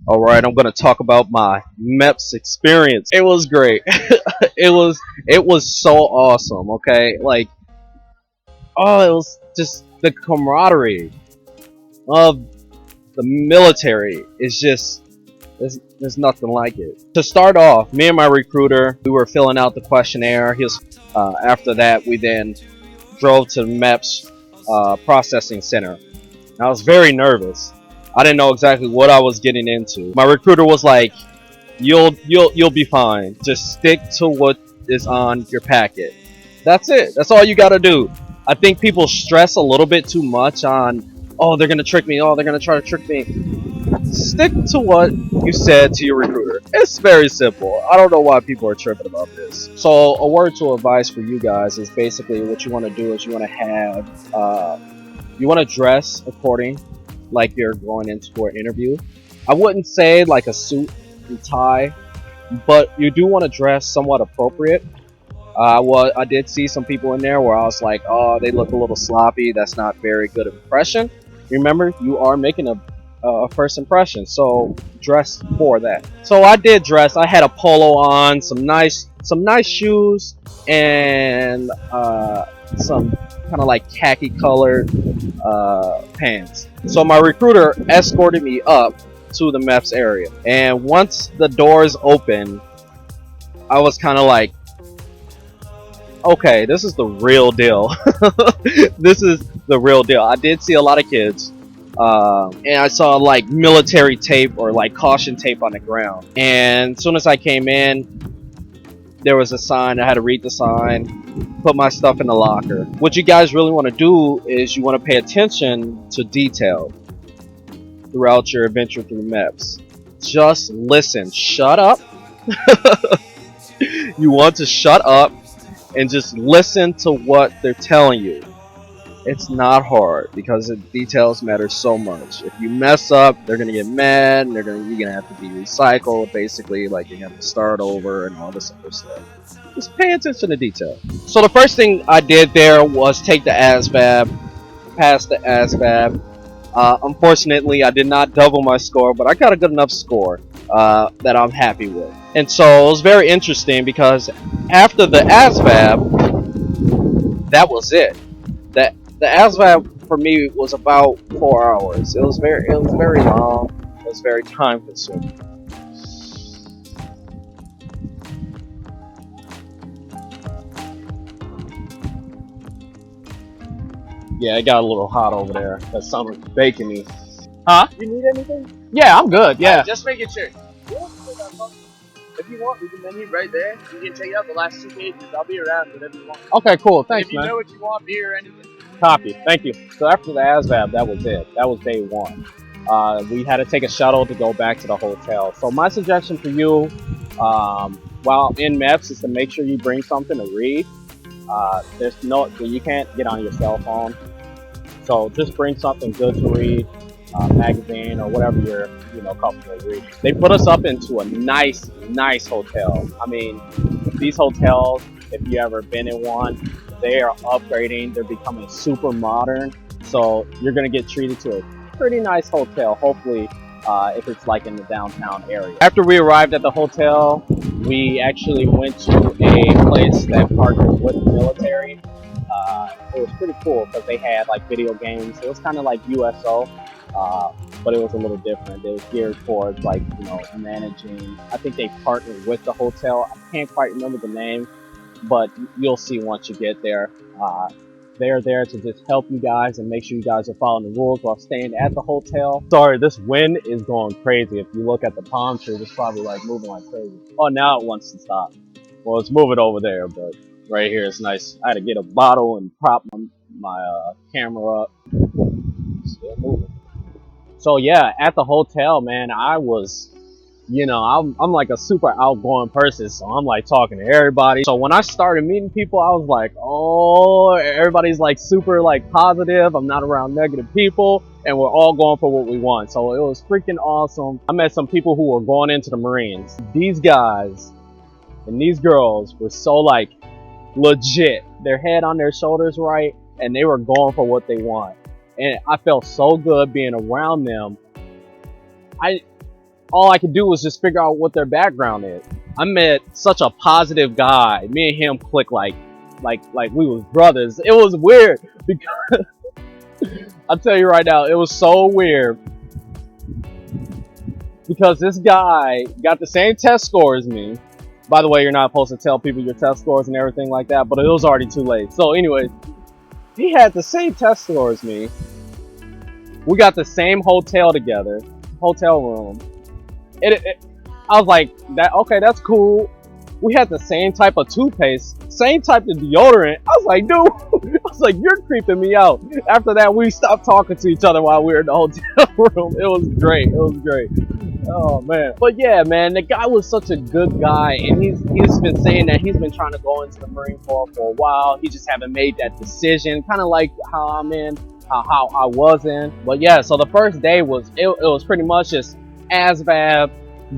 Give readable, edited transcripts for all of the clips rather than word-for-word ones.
All right, I'm gonna talk about my MEPS experience. It was great. it was so awesome. Okay, like it was just the camaraderie of the military. It's just there's nothing like it. To start off, me and my recruiter, we were filling out the questionnaire. After that, we then drove to the MEPS processing center. I was very nervous. I didn't know exactly what I was getting into. My recruiter was like, "You'll be fine. Just stick to what is on your packet. That's it. That's all you gotta do." I think people stress a little bit too much on, "Oh, they're gonna trick me. Oh, they're gonna try to trick me." Stick to what you said to your recruiter. It's very simple. I don't know why people are tripping about this. So, a word to advice for you guys is basically what you want to do is you want to have you want to dress according like you're going into an interview. I wouldn't say like a suit and tie, but you do want to dress somewhat appropriate. I did see some people in there where I was like, oh, they look a little sloppy. That's not very good impression. Remember, you are making a first impression, so dress for that. So I did dress. I had a polo on, some nice shoes, and some kind of like khaki colored pants. So my recruiter escorted me up to the MEPS area, and once the doors opened, I was kind of like, okay, this is the real deal. This is the real deal. I did see a lot of kids, and I saw like military tape or like caution tape on the ground. And as soon as I came in, there was a sign. I had to read the sign, put my stuff in the locker. What you guys really want to do is you want to pay attention to detail throughout your adventure through the MEPS. Just listen. Shut up. You want to shut up and just listen to what they're telling you. It's not hard because the details matter so much. If you mess up, they're gonna get mad, and you're gonna have to be recycled. Basically, like you have to start over and all this other stuff. Just pay attention to detail. So the first thing I did there was take the ASVAB, pass the ASVAB. Unfortunately, I did not double my score, but I got a good enough score that I'm happy with. And so it was very interesting because after the ASVAB, that was it. That the ASVAB for me was about 4 hours. It was very long. It was very time consuming. Yeah, it got a little hot over there. That summer's baking me. Huh? You need anything? Yeah, I'm good. Yeah. Just making sure. If you want, we can menu right there. You can check out the last 2 pages. I'll be around whenever you want. Okay, cool. Thanks, If you man. know what you want, beer or anything. Copy. Thank you. So after the ASVAB, that was it. That was day one. We had to take a shuttle to go back to the hotel. So my suggestion for you, while in MEPS, is to make sure you bring something to read. You can't get on your cell phone. So just bring something good to read, magazine or whatever you're comfortable reading. They put us up into a nice hotel. I mean, these hotels, if you ever been in one, they are upgrading. They're becoming super modern. So you're gonna get treated to a pretty nice hotel. Hopefully, if it's like in the downtown area. After we arrived at the hotel, we actually went to a place that partners with the military. It was pretty cool because they had like video games. It was kind of like USO, but it was a little different. It was geared towards like managing. I think they partnered with the hotel. I can't quite remember the name, but you'll see once you get there. They're there to just help you guys and make sure you guys are following the rules while staying at the hotel. Sorry, this wind is going crazy. If you look at the palm tree, it's probably like moving like crazy. Oh, now it wants to stop. Well, it's moving over there, but right here it's nice. I had to get a bottle and prop my camera up. Still moving. So yeah, at the hotel, man, I was, I'm like a super outgoing person, so I'm like talking to everybody. So when I started meeting people, I was like, oh, everybody's like super like positive. I'm not around negative people, and we're all going for what we want. So it was freaking awesome. I met some people who were going into the Marines. These guys and these girls were so like legit. Their head on their shoulders right, and they were going for what they want. And I felt so good being around them. all I could do was just figure out what their background is. I met such a positive guy. Me and him clicked like we was brothers. It was weird because I'll tell you right now, it was so weird because this guy got the same test score as me. By the way, you're not supposed to tell people your test scores and everything like that, but it was already too late. So anyways, he had the same test score as me. We got the same hotel together, hotel room. I was like, okay, that's cool. We had the same type of toothpaste, same type of deodorant. I was like, dude, I was like, you're creeping me out. After that, we stopped talking to each other while we were in the hotel room. It was great. It was great. Oh man. But yeah, man, the guy was such a good guy, and he's been saying that he's been trying to go into the Marine Corps for a while. He just haven't made that decision, kind of like how I'm in, how I was in. But yeah, so the first day was it was pretty much just ASVAB,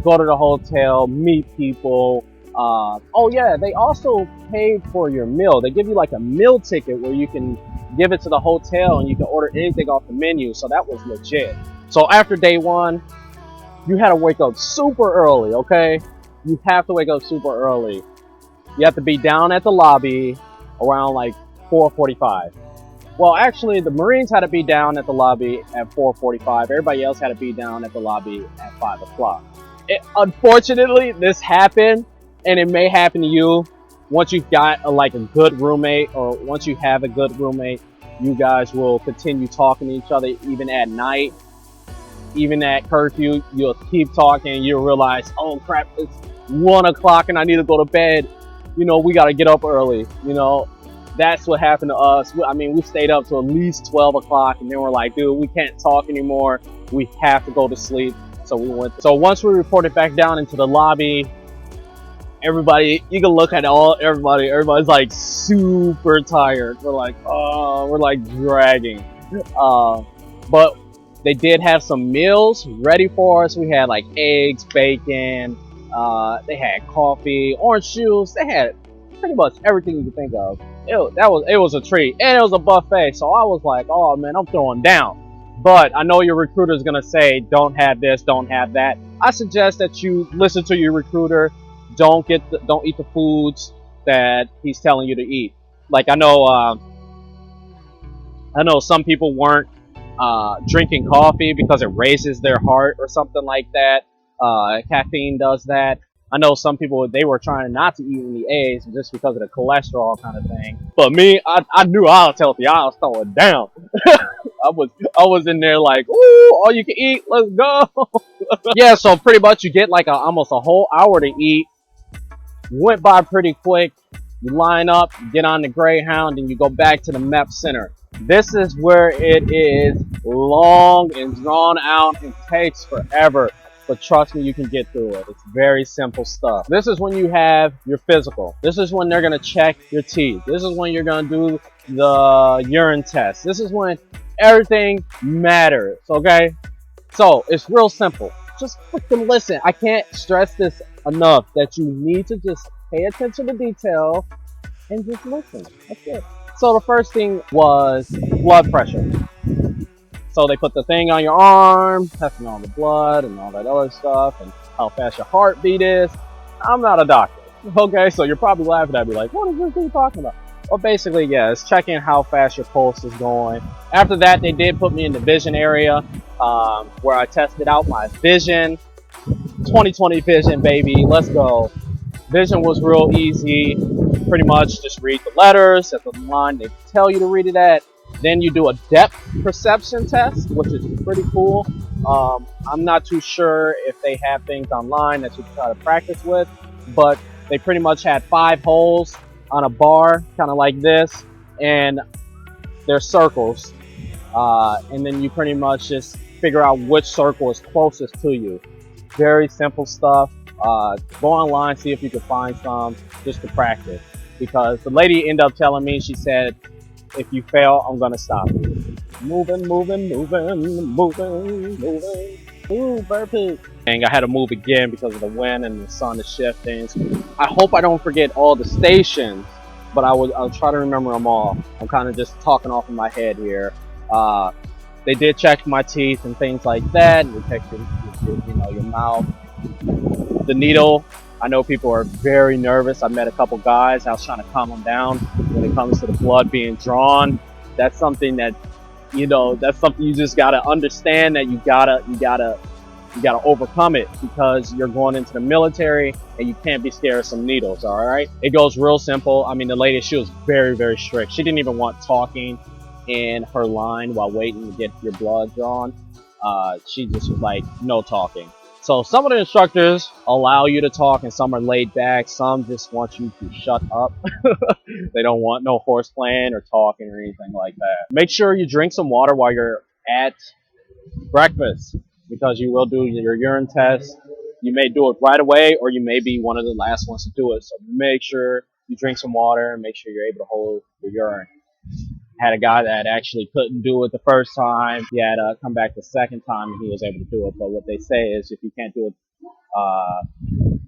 go to the hotel, meet people. Oh yeah, they also paid for your meal. They give you like a meal ticket where you can give it to the hotel and you can order anything off the menu. So that was legit. So after day one, you had to wake up super early, okay? You have to wake up super early. You have to be down at the lobby around like 4:45. Well, actually, the Marines had to be down at the lobby at 4:45. Everybody else had to be down at the lobby at 5 o'clock. Unfortunately, this happened, and it may happen to you. Once you've got a good roommate, or once you have a good roommate, you guys will continue talking to each other even at night. Even at curfew, you'll keep talking. You'll realize, oh crap, it's 1 o'clock and I need to go to bed. You know, we got to get up early. You know, that's what happened to us. I mean, we stayed up to at least 12 o'clock, and then we're like, dude, we can't talk anymore. We have to go to sleep. So we went. So once we reported back down into the lobby, everybody, you can look at everybody. Everybody's like super tired. We're like, oh, we're like dragging. But they did have some meals ready for us. We had like eggs, bacon. They had coffee, orange juice. They had pretty much everything you could think of. It was a treat, and it was a buffet. So I was like, oh man, I'm throwing down. But I know your recruiter is gonna say, don't have this, don't have that. I suggest that you listen to your recruiter. Don't eat the foods that he's telling you to eat. Like I know some people weren't drinking coffee because it raises their heart or something like that. Caffeine does that. I know some people, they were trying not to eat any eggs just because of the cholesterol kind of thing. But me, I knew I was healthy. I was throwing down. I was in there like, ooh, all you can eat, let's go. Yeah, so pretty much you get like almost a whole hour to eat. Went by pretty quick. You line up, you get on the Greyhound, and you go back to the MEPS Center. This is where it is long and drawn out and takes forever. But trust me, you can get through it. It's very simple stuff. This is when you have your physical. This is when they're going to check your teeth. This is when you're going to do the urine test. This is when everything matters, okay? So, it's real simple. Just freaking listen. I can't stress this enough that you need to just pay attention to detail and just listen. That's it. So the first thing was blood pressure. So they put the thing on your arm, testing all the blood and all that other stuff, and how fast your heartbeat is. I'm not a doctor, okay? So you're probably laughing at me like, what is this dude talking about? Well, basically, yeah, it's checking how fast your pulse is going. After that, they did put me in the vision area, where I tested out my vision. 20/20 vision, baby, let's go. Vision was real easy. Pretty much just read the letters at the line they tell you to read it at. Then you do a depth perception test, which is pretty cool. I'm not too sure if they have things online that you can try to practice with, but they pretty much had 5 holes on a bar, kind of like this, and they're circles. And then you pretty much just figure out which circle is closest to you. Very simple stuff. Go online, see if you can find some just to practice. Because the lady ended up telling me, she said, if you fail, I'm gonna stop you. Moving. Ooh, burpee. And I had to move again because of the wind and the sun is shifting. I hope I don't forget all the stations, but I'll try to remember them all. I'm kind of just talking off in my head here. They did check my teeth and things like that, and they checked your your mouth. The needle, I know people are very nervous. I met a couple guys. I was trying to calm them down when it comes to the blood being drawn. That's something that, that's something you just gotta understand, that you gotta overcome it, because you're going into the military and you can't be scared of some needles. All right, it goes real simple. I mean, the lady, she was very, very strict. She didn't even want talking in her line while waiting to get your blood drawn. She just was like, no talking. So some of the instructors allow you to talk, and some are laid back. Some just want you to shut up. They don't want no horse playing or talking or anything like that. Make sure you drink some water while you're at breakfast, because you will do your urine test. You may do it right away, or you may be one of the last ones to do it. So make sure you drink some water and make sure you're able to hold your urine. Had a guy that actually couldn't do it the first time. He had to come back the second time and he was able to do it. But what they say is, if you can't do it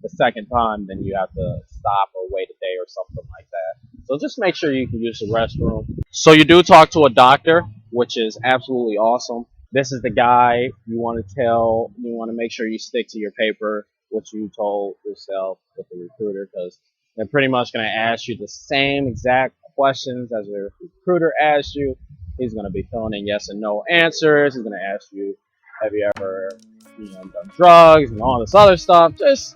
the second time, then you have to stop or wait a day or something like that. So just make sure you can use the restroom. So you do talk to a doctor, which is absolutely awesome. This is the guy you want to make sure you stick to your paper, what you told yourself with the recruiter, because they're pretty much going to ask you the same exact questions as your recruiter asked you. He's going to be filling in yes and no answers. He's going to ask you, have you ever done drugs and all this other stuff. Just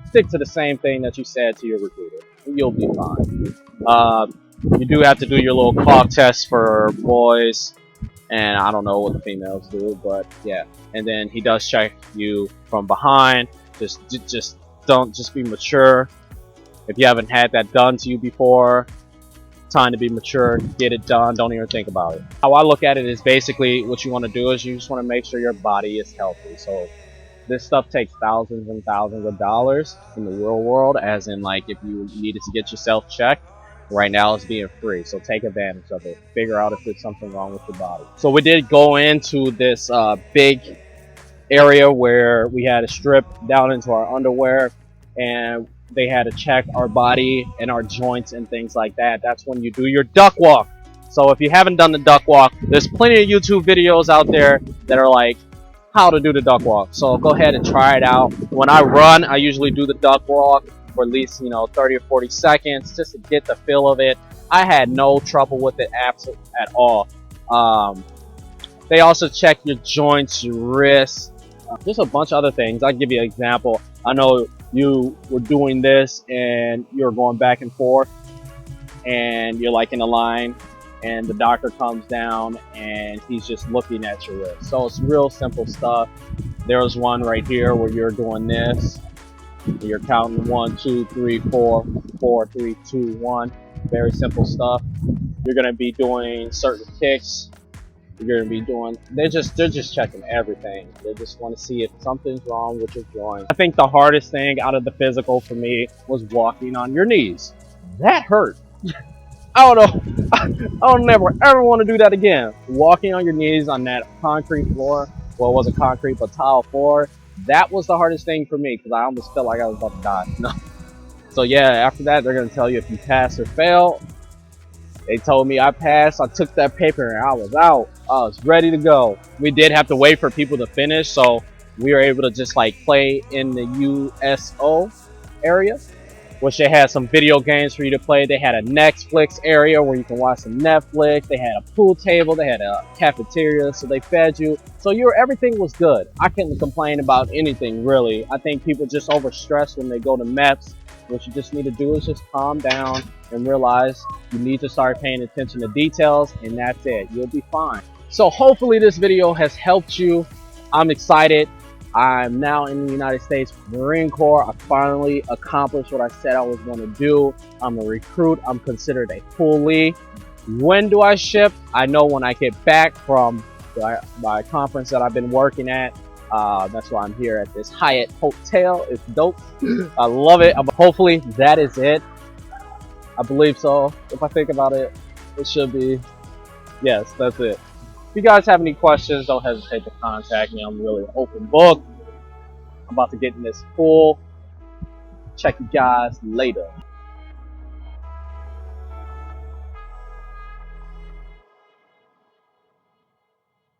stick to the same thing that you said to your recruiter. You'll be fine. You do have to do your little cough test for boys, and I don't know what the females do, but yeah. And then he does check you from behind. Just be mature. If you haven't had that done to you before, time to be mature, get it done, don't even think about it. How I look at it is, basically what you want to do is you just want to make sure your body is healthy. So this stuff takes thousands and thousands of dollars in the real world, as in, like, if you needed to get yourself checked, right now it's being free. So take advantage of it. Figure out if there's something wrong with your body. So we did go into this big area where we had to strip down into our underwear, and they had to check our body and our joints and things like that. That's when you do your duck walk. So if you haven't done the duck walk, there's plenty of YouTube videos out there that are like how to do the duck walk. So go ahead and try it out. When I run, I usually do the duck walk for at least 30 or 40 seconds just to get the feel of it. I had no trouble with it at all. They also check your joints, your wrists, just a bunch of other things. I'll give you an example. I know you were doing this and you're going back and forth, and you're like in a line, and the doctor comes down and he's just looking at your wrist. So it's real simple stuff. There's one right here where you're doing this. You're counting 1, 2, 3, 4, 4, 3, 2, 1. Very simple stuff. You're gonna be doing certain kicks. You're gonna be doing. They're just checking everything. They just want to see if something's wrong with your joint. I think the hardest thing out of the physical for me was walking on your knees. That hurt. I don't know. I don't never ever want to do that again. Walking on your knees on that concrete floor. Well, it wasn't concrete, but tile floor. That was the hardest thing for me, because I almost felt like I was about to die. No. So yeah, after that, they're gonna tell you if you pass or fail. They told me I passed. I took that paper and I was out. I was ready to go. We did have to wait for people to finish, so we were able to just like play in the USO area, which they had some video games for you to play. They had a Netflix area where you can watch some Netflix. They had a pool table. They had a cafeteria, so they fed you. So everything was good. I couldn't complain about anything, really. I think people just overstress when they go to MEPS. What you just need to do is just calm down and realize you need to start paying attention to details, and that's it. You'll be fine. So hopefully this video has helped you. I'm excited. I'm now in the United States Marine Corps. I finally accomplished what I said I was going to do. I'm a recruit. I'm considered a poolee. When do I ship? I know when I get back from my conference that I've been working at. That's why I'm here at this Hyatt hotel. It's dope. I love it. Hopefully that is it. I believe so. If I think about it, it should be. Yes, that's it. If you guys have any questions, don't hesitate to contact me. I'm really an open book. I'm about to get in this pool. Check you guys later.